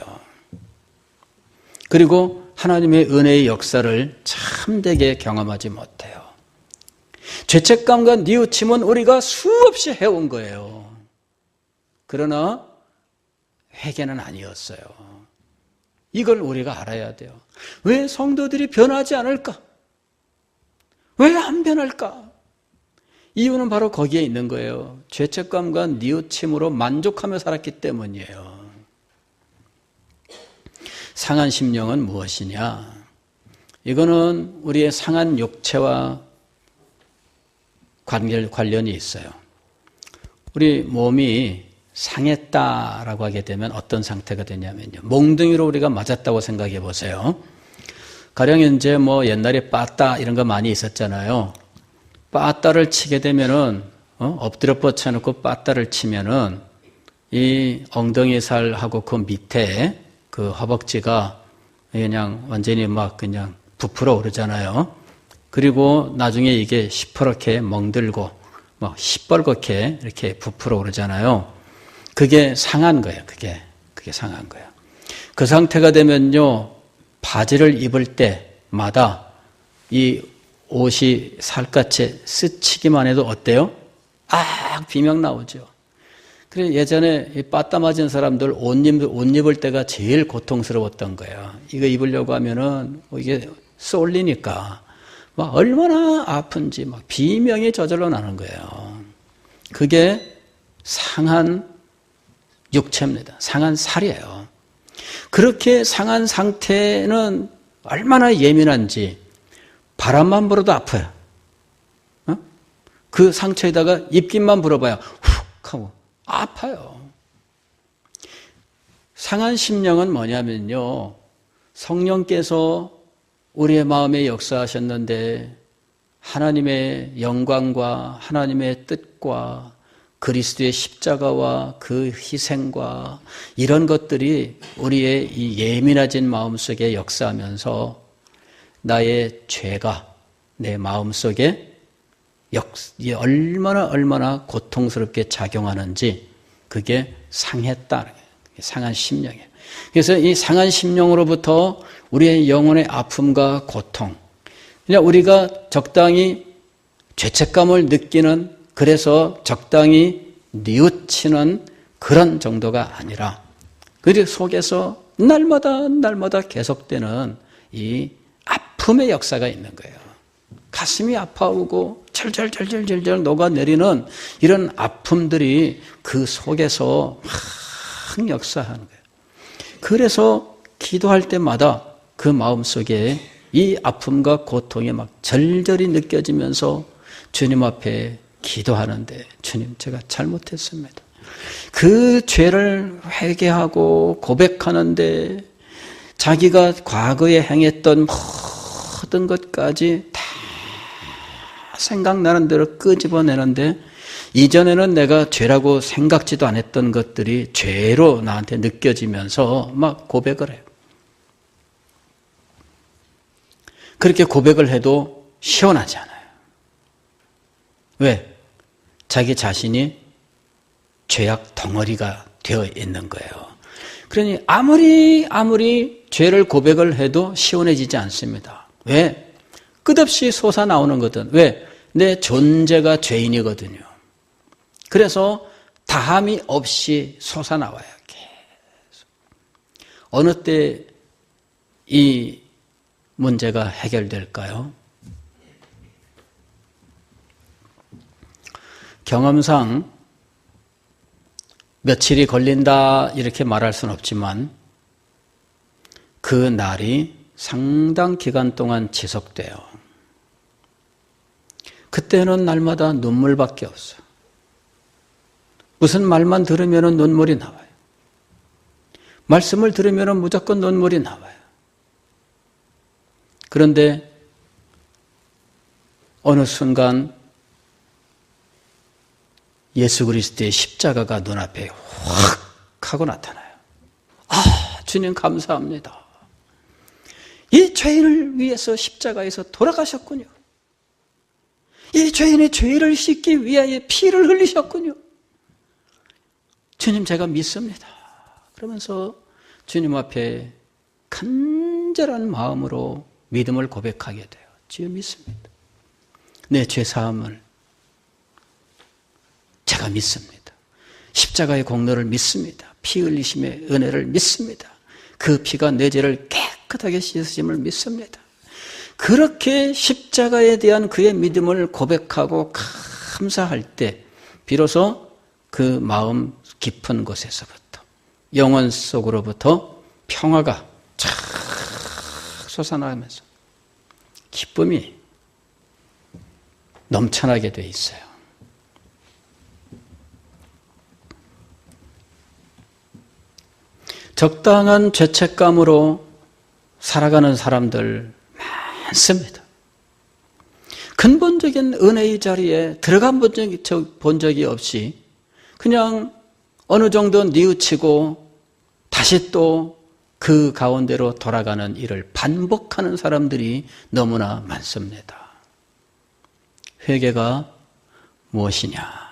그리고 하나님의 은혜의 역사를 참되게 경험하지 못해요. 죄책감과 뉘우침은 우리가 수없이 해온 거예요. 그러나 회개는 아니었어요. 이걸 우리가 알아야 돼요. 왜 성도들이 변하지 않을까? 왜 안 변할까? 이유는 바로 거기에 있는 거예요. 죄책감과 뉘우침으로 만족하며 살았기 때문이에요. 상한 심령은 무엇이냐? 이거는 우리의 상한 육체와 관련이 있어요. 우리 몸이 상했다라고 하게 되면 어떤 상태가 되냐면요. 몽둥이로 우리가 맞았다고 생각해 보세요. 가령 이제 옛날에 빠따 이런 거 많이 있었잖아요. 빠따를 치게 되면은 엎드려 뻗쳐놓고 빠따를 치면은 이 엉덩이 살하고 그 밑에 그 허벅지가 그냥 완전히 막 그냥 부풀어 오르잖아요. 그리고 나중에 이게 시퍼렇게 멍들고 막 시뻘겋게 이렇게 부풀어 오르잖아요. 그게 상한 거예요. 그게 상한 거예요. 그 상태가 되면요, 바지를 입을 때마다 이 옷이 살갗에 스치기만 해도 어때요? 비명 나오죠. 그래서 예전에 이 빠따 맞은 사람들 옷 입을 때가 제일 고통스러웠던 거예요. 이거 입으려고 하면은 이게 쏠리니까 막 얼마나 아픈지 막 비명이 저절로 나는 거예요. 그게 상한 육체입니다. 상한 살이에요. 그렇게 상한 상태는 얼마나 예민한지 바람만 불어도 아파요. 그 상처에다가 입김만 불어봐야 훅 하고 아파요. 상한 심령은 뭐냐면요, 성령께서 우리의 마음에 역사하셨는데 하나님의 영광과 하나님의 뜻과 그리스도의 십자가와 그 희생과 이런 것들이 우리의 이 예민해진 마음속에 역사하면서 나의 죄가 내 마음속에 얼마나 고통스럽게 작용하는지 그게 상했다. 상한 심령이에요. 그래서 이 상한 심령으로부터 우리의 영혼의 아픔과 고통, 그냥 우리가 적당히 죄책감을 느끼는, 그래서 적당히 뉘우치는 그런 정도가 아니라 그 속에서 날마다 계속되는 이 아픔의 역사가 있는 거예요. 가슴이 아파오고 절절절절절절 녹아내리는 이런 아픔들이 그 속에서 막 역사하는 거예요. 그래서 기도할 때마다 그 마음속에 이 아픔과 고통이 막 절절히 느껴지면서 주님 앞에 기도하는데, 주님, 제가 잘못했습니다. 그 죄를 회개하고 고백하는데 자기가 과거에 행했던 모든 것까지 다 생각나는 대로 끄집어내는데, 이전에는 내가 죄라고 생각지도 않았던 것들이 죄로 나한테 느껴지면서 막 고백을 해요. 그렇게 고백을 해도 시원하지 않아요. 왜? 자기 자신이 죄악 덩어리가 되어 있는 거예요. 그러니 아무리 죄를 고백을 해도 시원해지지 않습니다. 왜? 끝없이 솟아나오는 거든. 왜? 내 존재가 죄인이거든요. 그래서 다함이 없이 솟아나와요. 계속. 어느 때 이 문제가 해결될까요? 경험상 며칠이 걸린다 이렇게 말할 수는 없지만 그 날이 상당 기간 동안 지속돼요. 그때는 날마다 눈물밖에 없어요. 무슨 말만 들으면 눈물이 나와요. 말씀을 들으면 무조건 눈물이 나와요. 그런데 어느 순간 예수 그리스도의 십자가가 눈앞에 확 하고 나타나요. 아, 주님 감사합니다. 이 죄인을 위해서 십자가에서 돌아가셨군요. 이 죄인의 죄를 씻기 위하여 피를 흘리셨군요. 주님, 제가 믿습니다. 그러면서 주님 앞에 간절한 마음으로 믿음을 고백하게 돼요. 주여, 믿습니다. 내 죄사함을 제가 믿습니다. 십자가의 공로를 믿습니다. 피 흘리심의 은혜를 믿습니다. 그 피가 내 죄를 깨끗하게 씻으심을 믿습니다. 그렇게 십자가에 대한 그의 믿음을 고백하고 감사할 때 비로소 그 마음 깊은 곳에서부터, 영혼 속으로부터 평화가 쫙 솟아나면서 기쁨이 넘쳐나게 돼 있어요. 적당한 죄책감으로 살아가는 사람들 많습니다. 근본적인 은혜의 자리에 들어가 본 적이 없이 그냥 어느 정도 뉘우치고 다시 또 그 가운데로 돌아가는 일을 반복하는 사람들이 너무나 많습니다. 회개가 무엇이냐?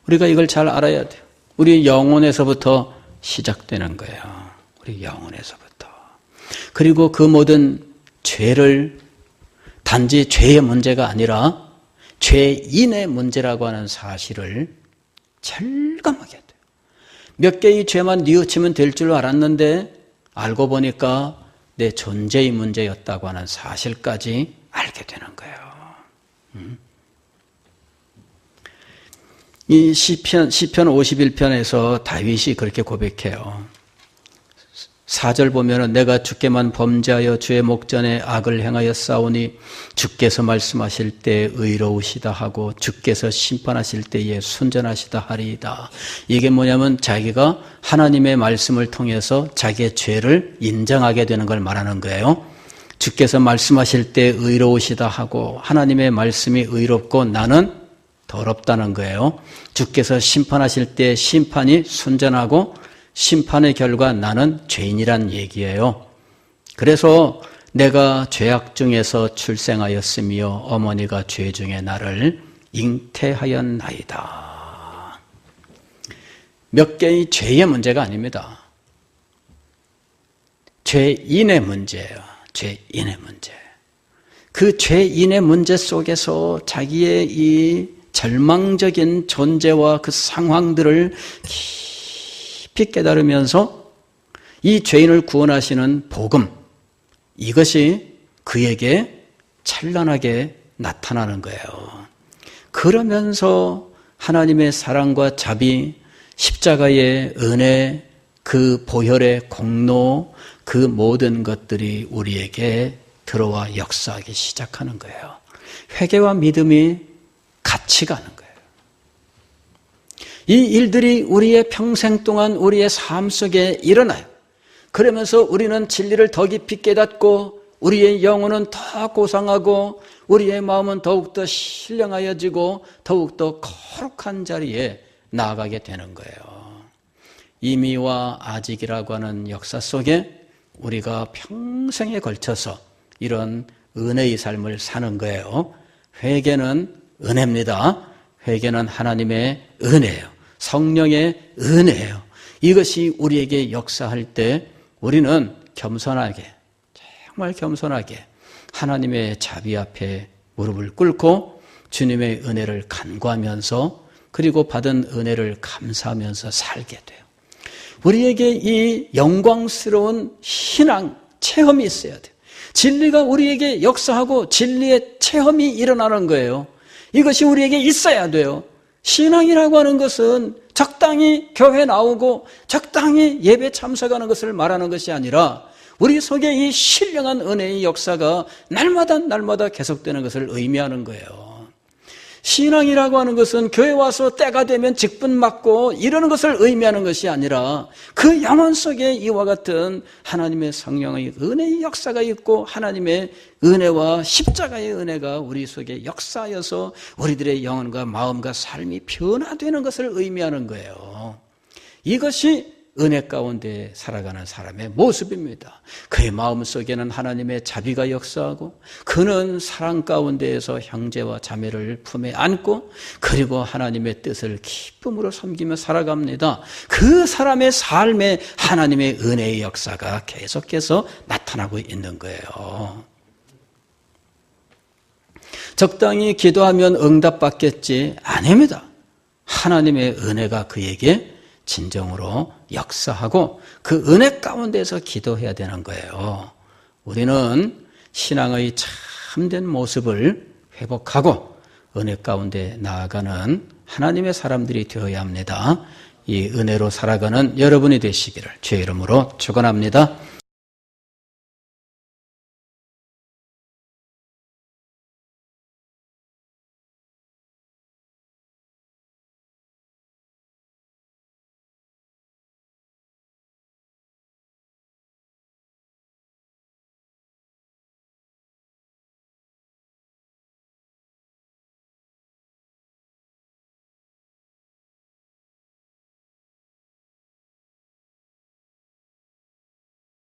우리가 이걸 잘 알아야 돼요. 우리 영혼에서부터 시작되는 거예요. 우리 영혼에서부터. 그리고 그 모든 죄를 단지 죄의 문제가 아니라 죄인의 문제라고 하는 사실을 절감하게 돼요. 몇 개의 죄만 뉘우치면 될 줄 알았는데 알고 보니까 내 존재의 문제였다고 하는 사실까지 알게 되는 거예요. 이 시편 51편에서 다윗이 그렇게 고백해요. 4절 보면은 내가 주께만 범죄하여 주의 목전에 악을 행하여 싸우니 주께서 말씀하실 때 의로우시다 하고 주께서 심판하실 때에 순전하시다 하리이다. 이게 뭐냐면 자기가 하나님의 말씀을 통해서 자기의 죄를 인정하게 되는 걸 말하는 거예요. 주께서 말씀하실 때 의로우시다 하고 하나님의 말씀이 의롭고 나는 더럽다는 거예요. 주께서 심판하실 때 심판이 순전하고 심판의 결과 나는 죄인이란 얘기예요. 그래서 내가 죄악 중에서 출생하였으며 어머니가 죄 중에 나를 잉태하였나이다. 몇 개의 죄의 문제가 아닙니다. 죄인의 문제예요. 죄인의 문제. 그 죄인의 문제 속에서 자기의 이 절망적인 존재와 그 상황들을 깊이 깨달으면서 이 죄인을 구원하시는 복음, 이것이 그에게 찬란하게 나타나는 거예요. 그러면서 하나님의 사랑과 자비, 십자가의 은혜, 그 보혈의 공로, 그 모든 것들이 우리에게 들어와 역사하기 시작하는 거예요. 회개와 믿음이 같이 가는 거예요. 이 일들이 우리의 평생 동안 우리의 삶 속에 일어나요. 그러면서 우리는 진리를 더 깊이 깨닫고 우리의 영혼은 더 고상하고 우리의 마음은 더욱더 신령하여지고 더욱더 거룩한 자리에 나아가게 되는 거예요. 이미와 아직이라고 하는 역사 속에 우리가 평생에 걸쳐서 이런 은혜의 삶을 사는 거예요. 회개는 은혜입니다. 회개는 하나님의 은혜예요. 성령의 은혜예요. 이것이 우리에게 역사할 때 우리는 겸손하게, 정말 겸손하게 하나님의 자비 앞에 무릎을 꿇고 주님의 은혜를 간구하면서 그리고 받은 은혜를 감사하면서 살게 돼요. 우리에게 이 영광스러운 신앙 체험이 있어야 돼요. 진리가 우리에게 역사하고 진리의 체험이 일어나는 거예요. 이것이 우리에게 있어야 돼요. 신앙이라고 하는 것은 적당히 교회 나오고 적당히 예배 참석하는 것을 말하는 것이 아니라 우리 속에 이 신령한 은혜의 역사가 날마다 계속되는 것을 의미하는 거예요. 신앙이라고 하는 것은 교회 와서 때가 되면 직분 맞고 이러는 것을 의미하는 것이 아니라 그 영혼 속에 이와 같은 하나님의 성령의 은혜의 역사가 있고 하나님의 은혜와 십자가의 은혜가 우리 속에 역사하여서 우리들의 영혼과 마음과 삶이 변화되는 것을 의미하는 거예요. 이것이 은혜 가운데 살아가는 사람의 모습입니다. 그의 마음속에는 하나님의 자비가 역사하고 그는 사랑 가운데에서 형제와 자매를 품에 안고 그리고 하나님의 뜻을 기쁨으로 섬기며 살아갑니다. 그 사람의 삶에 하나님의 은혜의 역사가 계속해서 나타나고 있는 거예요. 적당히 기도하면 응답받겠지? 아닙니다. 하나님의 은혜가 그에게 진정으로 역사하고 그 은혜 가운데서 기도해야 되는 거예요. 우리는 신앙의 참된 모습을 회복하고 은혜 가운데 나아가는 하나님의 사람들이 되어야 합니다. 이 은혜로 살아가는 여러분이 되시기를 주의 이름으로 축원합니다.